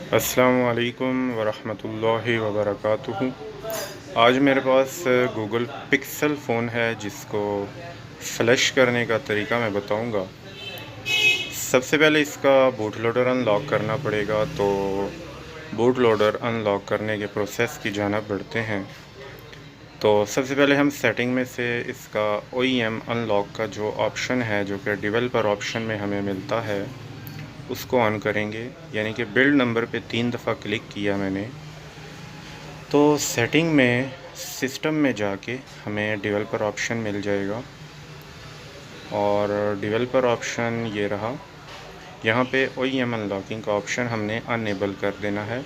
अस्सलामु अलैकुम वरहमतुल्लाहि वबरकातुहू। आज मेरे पास गूगल पिक्सल फ़ोन है जिसको फ़्लैश करने का तरीका मैं बताऊंगा। सबसे पहले इसका बूट लोडर अनलॉक करना पड़ेगा, तो बूट लोडर अनलॉक करने के प्रोसेस की जानिब बढ़ते हैं। तो सबसे पहले हम सेटिंग में से इसका OEM अनलॉक का जो ऑप्शन है, जो कि डेवलपर ऑप्शन में हमें मिलता है, उसको ऑन करेंगे। यानी कि बिल्ड नंबर पे 3 दफ़ा क्लिक किया मैंने, तो सेटिंग में सिस्टम में जाके हमें डेवलपर ऑप्शन मिल जाएगा। और डेवलपर ऑप्शन ये रहा। यहाँ पे OEM अनलॉकिंग का ऑप्शन हमने अनेबल कर देना है,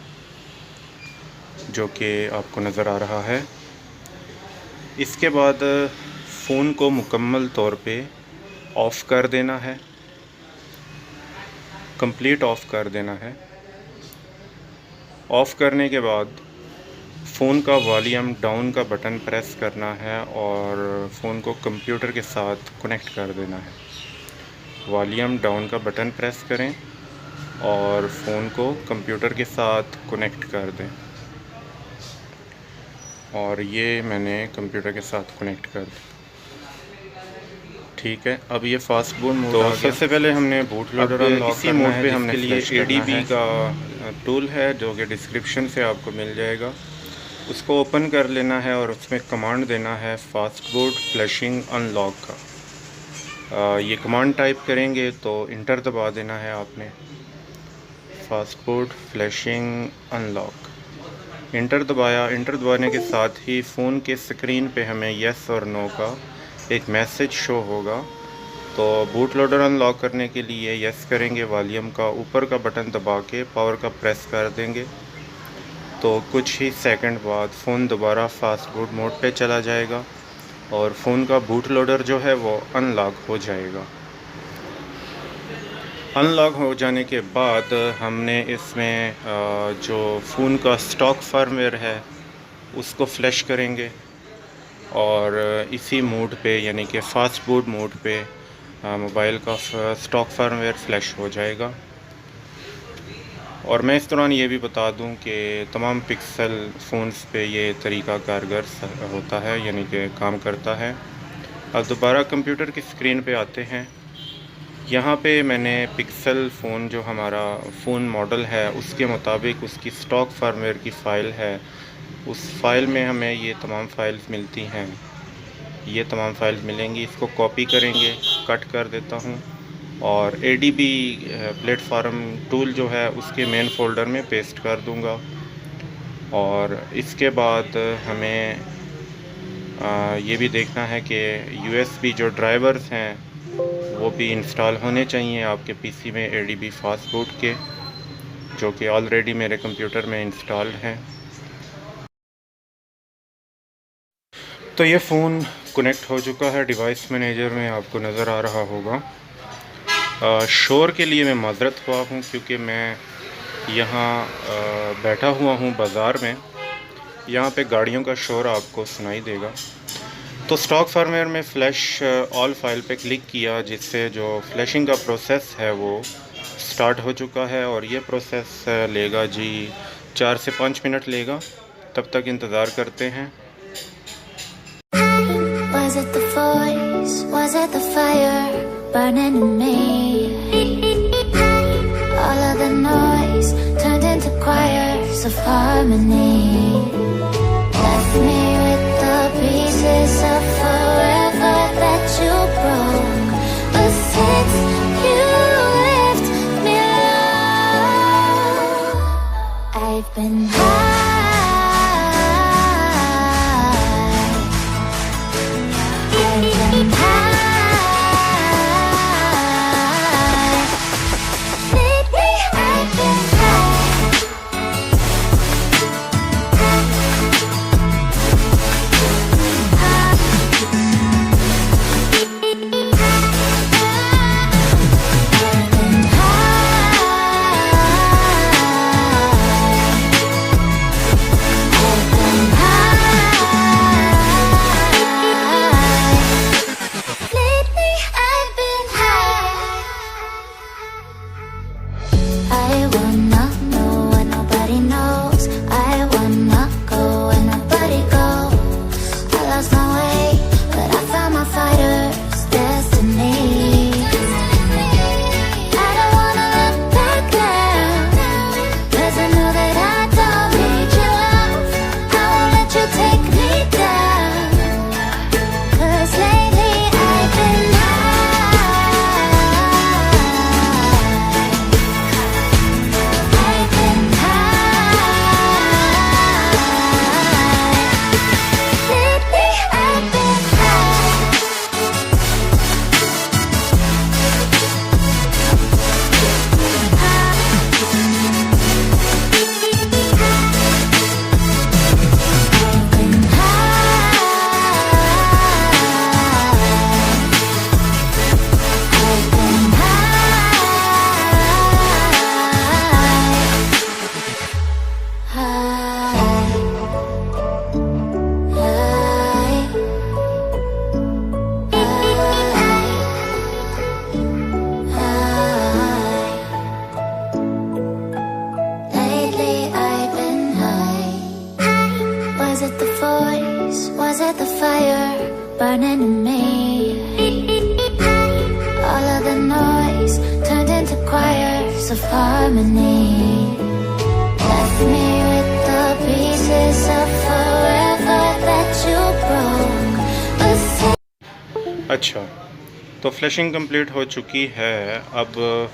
जो कि आपको नज़र आ रहा है। इसके बाद फ़ोन को मुकम्मल तौर पे ऑफ़ कर देना है, कंप्लीट ऑफ़ कर देना है। ऑफ़ करने के बाद फ़ोन का वॉल्यूम डाउन का बटन प्रेस करना है और फ़ोन को कंप्यूटर के साथ कनेक्ट कर देना है। वॉल्यूम डाउन का बटन प्रेस करें और फ़ोन को कंप्यूटर के साथ कनेक्ट कर दें। और ये मैंने कंप्यूटर के साथ कनेक्ट कर दिया। ठीक है, अब ये फास्ट बूट मोड आ गया। सबसे पहले हमने बूट लोडर अनलॉक इसी मोड पे हमने लिए ADB का टूल है, जो कि डिस्क्रिप्शन से आपको मिल जाएगा। उसको ओपन कर लेना है और उसमें कमांड देना है फास्ट बूट फ्लैशिंग अनलॉक का। ये कमांड टाइप करेंगे तो इंटर दबा देना है आपने, fast boot flashing unlock. Inter दबाया। इंटर दबाने के साथ ही फ़ोन के स्क्रीन पे हमें येस और नो का एक मैसेज शो होगा। तो बूट लोडर अनलॉक करने के लिए येस करेंगे, वॉल्यूम का ऊपर का बटन दबा के पावर का प्रेस कर देंगे, तो कुछ ही सेकंड बाद फ़ोन दोबारा फास्ट बूट मोड पे चला जाएगा और फ़ोन का बूट लोडर जो है वो अनलॉक हो जाएगा। अनलॉक हो जाने के बाद हमने इसमें जो फ़ोन का स्टॉक फर्मवेयर है उसको फ़्लैश करेंगे और इसी मोड पे यानी कि फास्ट बूट मोड पे मोबाइल का स्टॉक फर्मवेयर फ़्लैश हो जाएगा। और मैं इस दौरान ये भी बता दूं कि तमाम पिक्सल फ़ोन्स पे ये तरीका कारगर होता है, यानी कि काम करता है। अब दोबारा कंप्यूटर की स्क्रीन पे आते हैं। यहाँ पे मैंने पिक्सल फ़ोन जो हमारा फ़ोन मॉडल है उसके मुताबिक उसकी स्टॉक फर्मवेयर की फ़ाइल है, उस फाइल में हमें ये तमाम फ़ाइल्स मिलती हैं। ये तमाम फाइल्स मिलेंगी, इसको कॉपी करेंगे, कट कर देता हूँ और ADB प्लेटफॉर्म टूल जो है उसके मेन फ़ोल्डर में पेस्ट कर दूँगा। और इसके बाद हमें ये भी देखना है कि USB जो ड्राइवर्स हैं वो भी इंस्टॉल होने चाहिए आपके PC में ADB फास्ट बूट के, जो कि ऑलरेडी मेरे कंप्यूटर में इंस्टॉल्ड हैं। तो ये फ़ोन कनेक्ट हो चुका है डिवाइस मैनेजर में, आपको नज़र आ रहा होगा। शोर के लिए मैं माज़रत हुआ हूँ क्योंकि मैं यहाँ बैठा हुआ हूँ बाज़ार में। यहाँ पे गाड़ियों का शोर आपको सुनाई देगा। तो स्टॉक फर्मवेयर में फ़्लैश ऑल फाइल पे क्लिक किया, जिससे जो फ्लैशिंग का प्रोसेस है वो स्टार्ट हो चुका है और ये प्रोसेस लेगा जी 4 से 5 मिनट लेगा। तब तक इंतज़ार करते हैं। Was it the voice? Was it the fire burning in me? All of the noise turned into choirs of harmony. Left me with the pieces of forever that you broke. But since you left me alone, I've been high. I wanna know what Was it the voice? Was it the fire burning in me? All of the noise turned into choirs of harmony. Left me with the pieces of forever that you broke. But अच्छा, तो flashing complete हो चुकी है। अब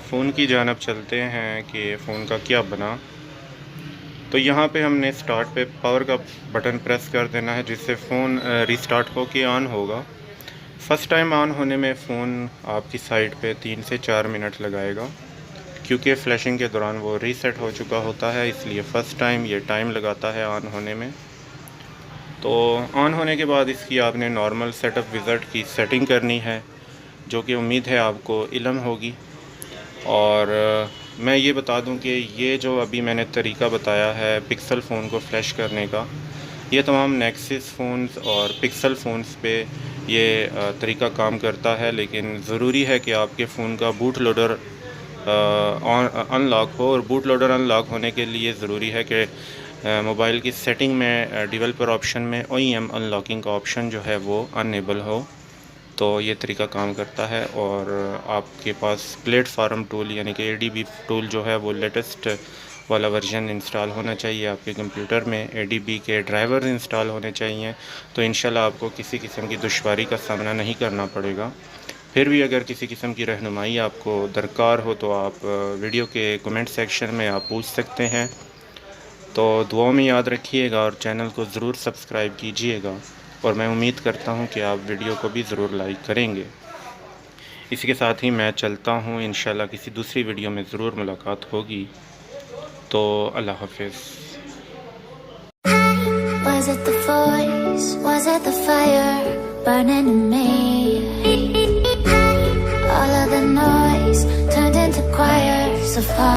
phone की जानब चलते हैं कि फ़ोन का क्या बना। तो यहाँ पे हमने स्टार्ट पे पावर का बटन प्रेस कर देना है, जिससे फ़ोन रीस्टार्ट हो के ऑन होगा। फ़र्स्ट टाइम ऑन होने में फ़ोन आपकी साइड पे 3 से 4 मिनट लगाएगा, क्योंकि फ्लैशिंग के दौरान वो रीसेट हो चुका होता है, इसलिए फ़र्स्ट टाइम ये टाइम लगाता है ऑन होने में। तो ऑन होने के बाद इसकी आपने नॉर्मल सेटअप विज़िट की सेटिंग करनी है, जो कि उम्मीद है आपको इल्म होगी। और मैं ये बता दूं कि ये जो अभी मैंने तरीका बताया है पिक्सल फ़ोन को फ्लैश करने का, ये तमाम नेक्सिस फ़ोन्स और पिक्सल फ़ोन्स पे ये तरीका काम करता है। लेकिन ज़रूरी है कि आपके फ़ोन का बूट लोडर अनलॉक हो, और बूट लोडर अनलॉक होने के लिए ज़रूरी है कि मोबाइल की सेटिंग में डेवलपर ऑप्शन में OEM अनलॉकिंग का ऑप्शन जो है वो अनेबल हो। तो ये तरीका काम करता है। और आपके पास प्लेटफार्म टूल यानी कि ADB टूल जो है वो लेटेस्ट वाला वर्जन इंस्टॉल होना चाहिए आपके कंप्यूटर में। ADB के ड्राइवर इंस्टॉल होने चाहिए, तो इंशाल्लाह आपको किसी किस्म की दुश्वारी का सामना नहीं करना पड़ेगा। फिर भी अगर किसी किस्म की रहनुमाई आपको दरकार हो तो आप वीडियो के कमेंट सेक्शन में आप पूछ सकते हैं। तो दुआओं में याद रखिएगा और चैनल को ज़रूर सब्सक्राइब कीजिएगा, और मैं उम्मीद करता हूं कि आप वीडियो को भी ज़रूर लाइक करेंगे। इसी के साथ ही मैं चलता हूं, इंशाल्लाह किसी दूसरी वीडियो में ज़रूर मुलाकात होगी। तो अल्लाह हाफ़िज़। was it the voice? Was it the fire burning in me? All of the noise turned into choirs of